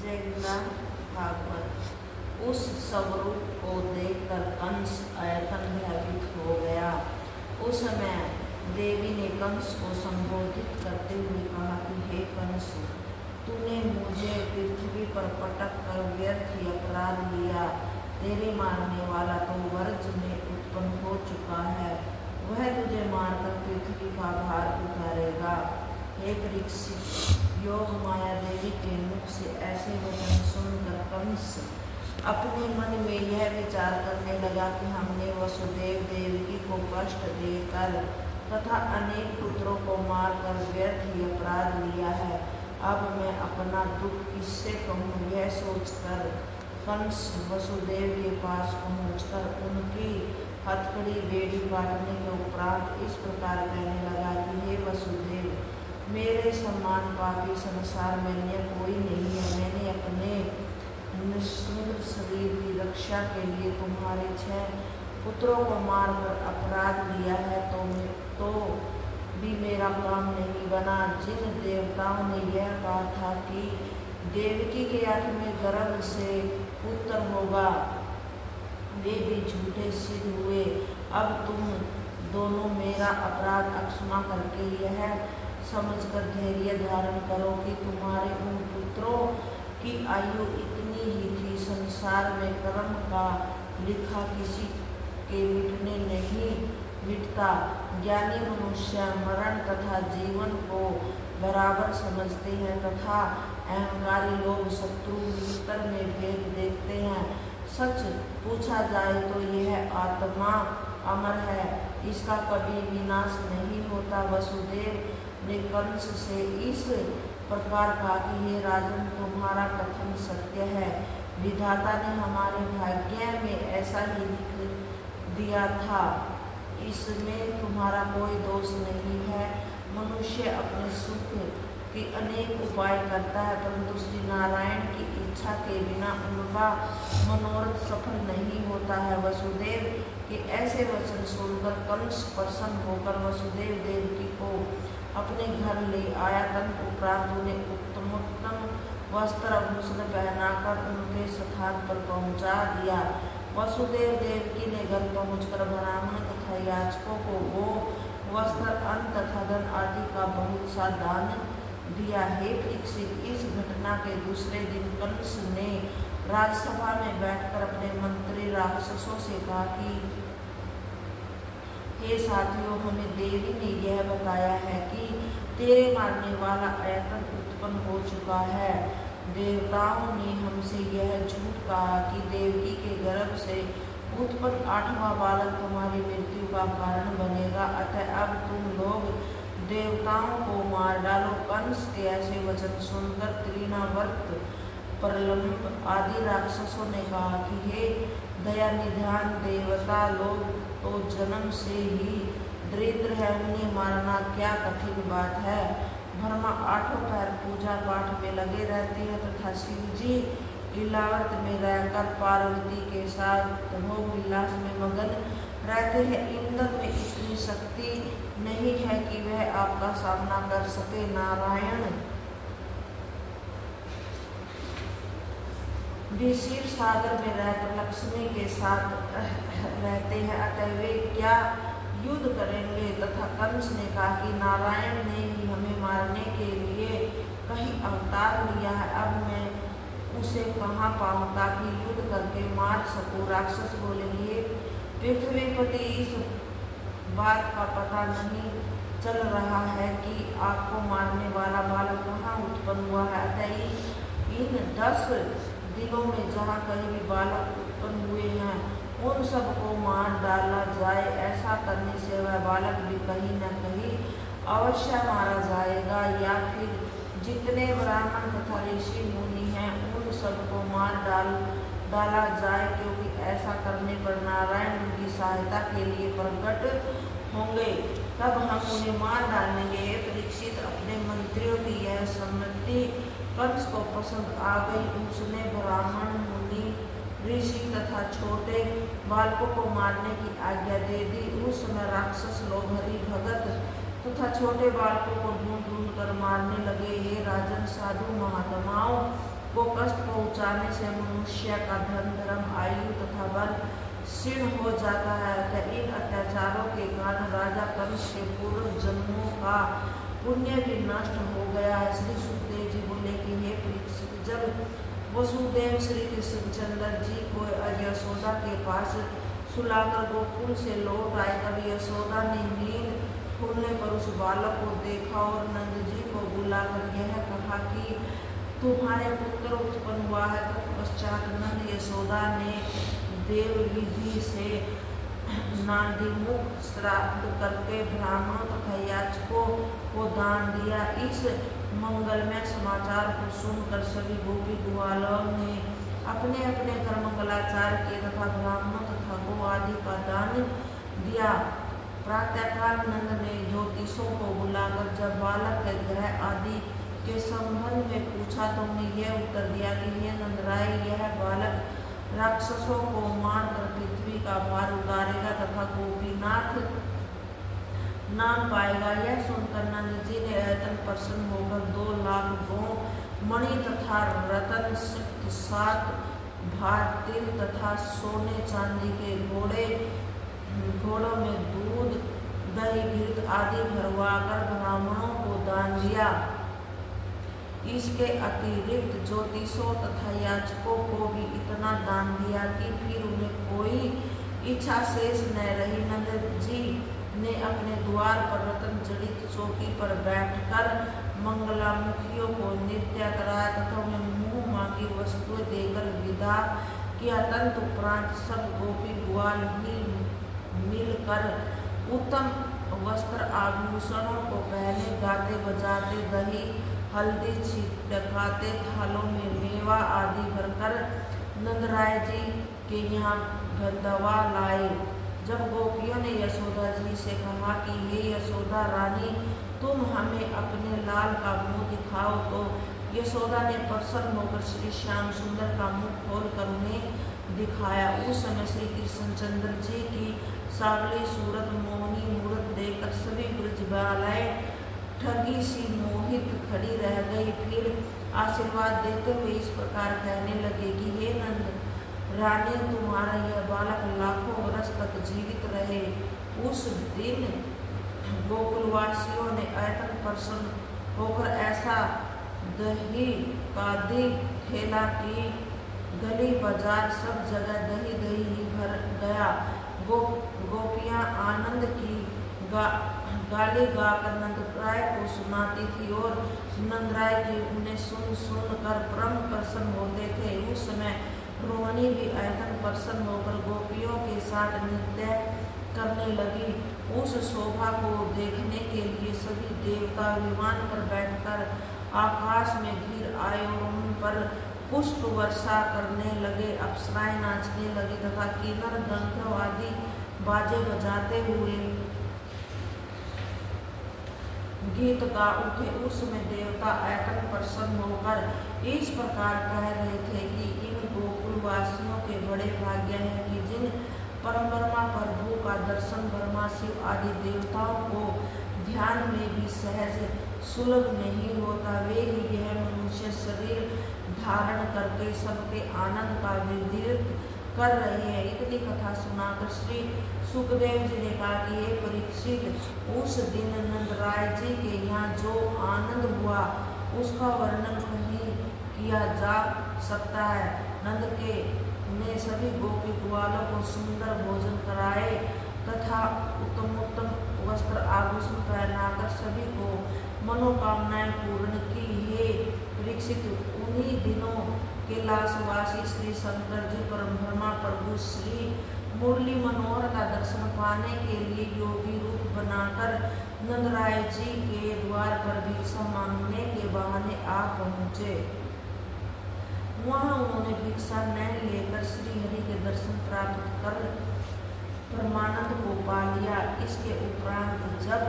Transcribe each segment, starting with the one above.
जयगुरु भागवत। उस स्वरूप को देखकर कंस अयतन भयभीत हो गया। उस समय देवी ने कंस को संबोधित करते हुए कहा कि हे कंस, तूने मुझे पृथ्वी पर पटक कर व्यर्थ ही अपराध लिया। तेरे मारने वाला तो वर्ज में उत्पन्न हो चुका है, वह तुझे मारकर पृथ्वी का भार उतारेगा। हे परीक्षित, योग माया देवी के मुख से ऐसे वचन सुनकर कंस अपने मन में यह विचार करने लगा कि हमने वसुदेव देवकी को कष्ट देकर तथा अनेक पुत्रों को मारकर व्यर्थ ही अपराध लिया है। अब मैं अपना दुख किससे कहूँ, यह सोचकर कंस वसुदेव के पास पहुंचकर उनकी हथकड़ी बेड़ी काटने के उपरांत इस प्रकार कहने लगा कि हे वसुदेव, मेरे समान पापी संसार में अन्य कोई नहीं है। मैंने अपने निःसंग शरीर की रक्षा के लिए तुम्हारे 6 पुत्रों को मारकर अपराध लिया है, तो भी मेरा काम नहीं बना। जिन देवताओं ने यह कहा था कि देवकी के 8वें गर्भ से पुत्र होगा, वे भी झूठे सिद्ध हुए। अब तुम दोनों मेरा अपराध अक्षमा करके यह समझकर धैर्य धारण करो कि तुम्हारे उन पुत्रों की आयु इतनी ही थी। संसार में कर्म का लिखा किसी के मिटने नहीं मिटता। ज्ञानी मनुष्य मरण तथा जीवन को बराबर समझते हैं तथा अहंकारी लोग शत्रु मित्र में भेद देखते हैं। सच पूछा जाए तो यह आत्मा अमर है, इसका कभी विनाश नहीं होता। वसुदेव ने कंस से इस प्रकार कहा कि हे राजन, तुम्हारा कथन सत्य है। विधाता ने हमारे भाग्य में ऐसा ही लिख दिया था, इसमें तुम्हारा कोई दोष नहीं है। मनुष्य अपने सुख के अनेक उपाय करता है, परंतु श्री नारायण की इच्छा के बिना उनका मनोरथ सफल नहीं होता है। वसुदेव के ऐसे वचन सुनकर कंस प्रसन्न होकर वसुदेव देवकी को अपने घर ले आया। तदुपरांत उन्हें उत्तमोत्तम वस्त्र आभूषण पहनाकर उनके स्थान पर पहुंचा दिया। वसुदेव देवकी ने घर पहुंचकर ब्राह्मण तथा याचकों को वो वस्त्र, अन्न तथा धन आदि का बहुत सा दान दिया। हे परीक्षित, इस घटना के दूसरे दिन कंस ने राजसभा में बैठकर अपने मंत्री राक्षसों से कहा कि हे साथियों, हमें देवी ने यह बताया है कि तेरे मारने वाला अयतन उत्पन्न हो चुका है। देवताओं ने हमसे यह झूठ कहा कि देवकी के गर्भ से उत्पन्न 8वां बालक तुम्हारी मृत्यु का कारण बनेगा। अतः अब तुम लोग देवताओं को मार डालो। कंस के ऐसे वचन सुनकर तृणावर्त, प्रलंब आदि राक्षसों ने कहा कि हे दया निधान देवता, लोग तो जन्म से ही दरिद्र है, उन्हें मारना क्या कठिन बात है। ब्रह्मा 8 पहर पूजा पाठ में लगे रहते हैं तथा शिव जी लीलावत में रहकर पार्वती के साथ भोग विलास में मगन रहते हैं। इंद्र में इतनी शक्ति नहीं है कि वह आपका सामना कर सके। नारायण भी क्षीर सागर में रहकर लक्ष्मी के साथ रहते हैं, अतः वे क्या युद्ध करेंगे। तथा कंस ने कहा कि नारायण ने ही हमें मारने के लिए कहीं अवतार लिया है, अब मैं उसे कहाँ पाऊँ ताकि युद्ध करके मार सकूँ। राक्षस बोले, ये पृथ्वीपति, इस बात का पता नहीं चल रहा है कि आपको मारने वाला बालक कहाँ उत्पन्न हुआ है। अतः इन 10 दिनों में जहाँ कहीं भी बालक उत्पन्न हुए हैं, उन सबको मार डाला जाए। ऐसा करने से वह बालक भी कहीं न कहीं अवश्य मारा जाएगा, या फिर जितने ब्राह्मण तथा ऋषि मुनि हैं उन सबको मार डाला जाए, क्योंकि ऐसा करने पर नारायण उनकी सहायता के लिए प्रकट होंगे, तब हम उन्हें मार डालेंगे। परीक्षित, अपने मंत्रियों की यह सम्मति कंस को पसंद आ गई। उसने ब्राह्मण, मुनि, ऋषि तथा छोटे बालकों को मारने की आज्ञा दे दी। उस समय राक्षस लोग हरि भगत तथा छोटे बालकों को ढूंढ ढूंढ कर मारने लगे। हे राजन, साधु महात्माओं को कष्ट पहुँचाने से मनुष्य का धन धर्म आयु तथा बल क्षीण हो जाता है। इन अत्याचारों के कारण राजा कंस के पूर्व जन्मों का पुण्य भी नष्ट हो गया है। श्री सुखदेव जी बोले कि हे परीक्षित, जब वसुदेव श्री कृष्णचंद्र जी को यशोदा के पास सुलाकर गोकुल से लौट आए, तब यशोदा ने नींद खुलने पर उस बालक को देखा और नंद जी को बुलाकर यह कहा कि तुम्हारे पुत्र उत्पन्न हुआ है। तत्पश्चात नंद यशोदा ने देव विधि से नांदीमुख श्राद्ध करके ब्राह्मणों तथा याचकों को दान दिया। इस मंगलमय समाचार को सुनकर सभी गोपी ग्वालों ने अपने अपने घर मंगलाचार किए तथा ब्राह्मणों तथा गो आदि का दान दिया। प्रातःकाल नंद ने ज्योतिषों को बुलाकर जब बालक के ग्रह आदि के संबंध में पूछा तो उन्हें यह उत्तर दिया कि हे नंदराय, यह बालक राक्षसों को मारकर पृथ्वी का भार उतारेगा तथा गोपीनाथ नाम पाएगा। यह सुनकर नंद जी ने अत्यंत प्रसन्न होकर 2 लाख गौ, मणि तथा रतन, 7 भार तिल तथा सोने चांदी के घोड़ों में दूध, दही, घृत आदि भरवाकर ब्राह्मणों को दान दिया। इसके अतिरिक्त ज्योतिषों तथा याचकों को भी इतना दान दिया कि फिर उन्हें कोई इच्छा शेष न रही। नंद जी ने अपने द्वार पर रतन जड़ित चौकी पर बैठकर मंगलामुखियों को नृत्य कराया तथा उन्हें मुंह मांगी वस्तुएं देकर विदा किया। तंत उपरांत सब गोपी ग्वाल मिलकर उत्तम वस्त्र आभूषणों को पहने, गाते बजाते, दही हल्दी छिड़काते, थालों में मेवा आदि भरकर नंदराय जी के यहाँ दवा लाए। जब गोपियों ने यशोदा जी से कहा कि हे यशोदा रानी, तुम हमें अपने लाल का मुंह दिखाओ, तो यशोदा ने प्रसन्न होकर श्री श्याम सुंदर का मुख खोलकर उन्हें दिखाया। उस समय श्री कृष्णचंद्र जी की सावली सूरत मोहनी मूर्त देखकर सभी ब्रज बालाएं ठगी सी मोहित खड़ी रह गई। फिर आशीर्वाद देते हुए इस प्रकार कहने लगे कि हे नंद रानी, तुम्हारा यह बालक लाखों वर्ष तक जीवित रहे। उस दिन गोकुलवासियों ने अत्यंत प्रसन्न होकर ऐसा दही का दी खेला कि गली बाजार सब जगह दही दही ही भर गया। गोपियां आनंद की गाली गाकर नंदराय को सुनाती थी और नंदराय जी उन्हें सुन कर परम प्रसन्न होते थे। उस समय रोहिणी भी अत्यंत प्रसन्न होकर गोपियों के साथ नृत्य करने लगी। उस शोभा को देखने के लिए सभी देवता विमान पर बैठकर आकाश में घिर आए और उन पर पुष्प वर्षा करने लगे। अप्सराएं नाचने लगी तथा किन्नर गंधर्व आदि बाजे बजाते हुए गीत गा उठे। उस समय देवता अत्यंत प्रसन्न होकर इस प्रकार कह रहे थे कि इन गोकुलवासियों के बड़े भाग्य हैं कि जिन परम ब्रह्मा प्रभु का दर्शन ब्रह्मा शिव आदि देवताओं को ध्यान में भी सहज सुलभ नहीं होता, वे ही यह मनुष्य शरीर धारण करके सबके आनंद का वृद्धि कर रहे हैं। इतनी कथा सुनाकर श्री सुखदेव जी ने कहा कि हे परीक्षित, उस दिन नंदराय जी के यहाँ जो आनंद हुआ उसका वर्णन नहीं किया जा सकता है। नंद के ने सभी गोपी ग्वालों को सुंदर भोजन कराए तथा उत्तम उत्तम वस्त्र आभूषण पहनाकर सभी को मनोकामनाएं पूर्ण की। हे परीक्षित, उन्हीं दिनों कैलाशवासी श्री शंकर जी परम ब्रह्मा प्रभु श्री मुरली मनोहर का दर्शन पाने के लिए योगी रूप बनाकर नंदराय जी के द्वार पर भिक्षा मांगने के बहाने आ पहुँचे। वहाँ उन्होंने भिक्षा न लेकर श्री हरि के दर्शन प्राप्त कर परमानंद को पा लिया। इसके उपरांत जब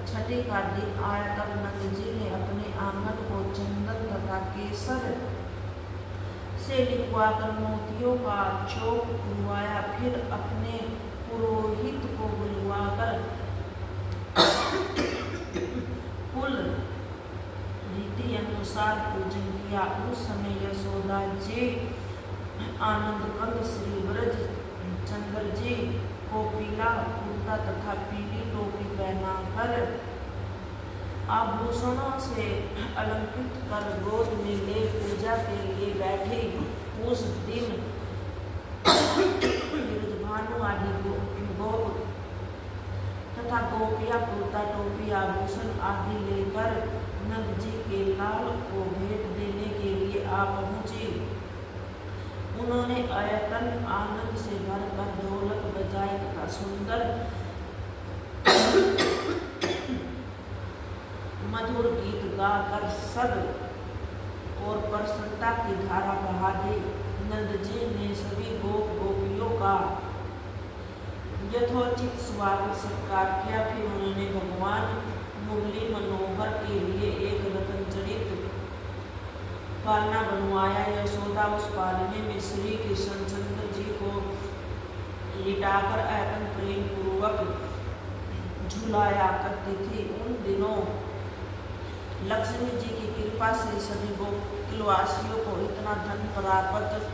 छठी का दिन आया तब नंद जी ने अपने आंगन को चंदन तथा केसर से लिखवाकर मोतियों का चौक बुलवाया। फिर अपने पुरोहित को बुलवाकर कुल रीति अनुसार पूजन किया। उस समय यशोदा जी आनंद कंद श्री ब्रज चंद्र जी को पीला कुर्ता तथा पीली टोपी पहनाकर आभूषणों से अलंकृत कर गोद में ले पूजा के लिए बैठी। उस दिन भानु आदि गोप तथा गोपियां कुर्ता टोपी आभूषण आदि लेकर नंद जी के लाल को भेंट देने के लिए आ पहुंची। उन्होंने आयतन आनंद से भरकर ढोलक बजाए तथा सुंदर मधुर गीत गाकर सद और प्रसन्नता की धारा बहा दी। नंद जी ने सभी गोप गोपियों का यथोचित स्वागत सत्कार किया। फिर उन्होंने भगवान मुरली मनोहर के लिए एक रतन जड़ित पालना बनवाया। यशोदा उस पालने में श्री कृष्णचंद्र जी को लिटाकर आयतन प्रेम पूर्वक झुलाया करती थी। उन दिनों लक्ष्मी जी की कृपा से सभी गोकुलवासियों को इतना धन प्राप्त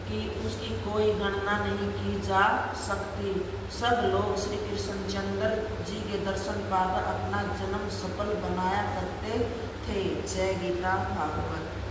कि उसकी कोई गणना नहीं की जा सकती। सब लोग श्री कृष्णचंद्र जी के दर्शन पाकर अपना जन्म सफल बनाया करते थे। जय गीता भागवत।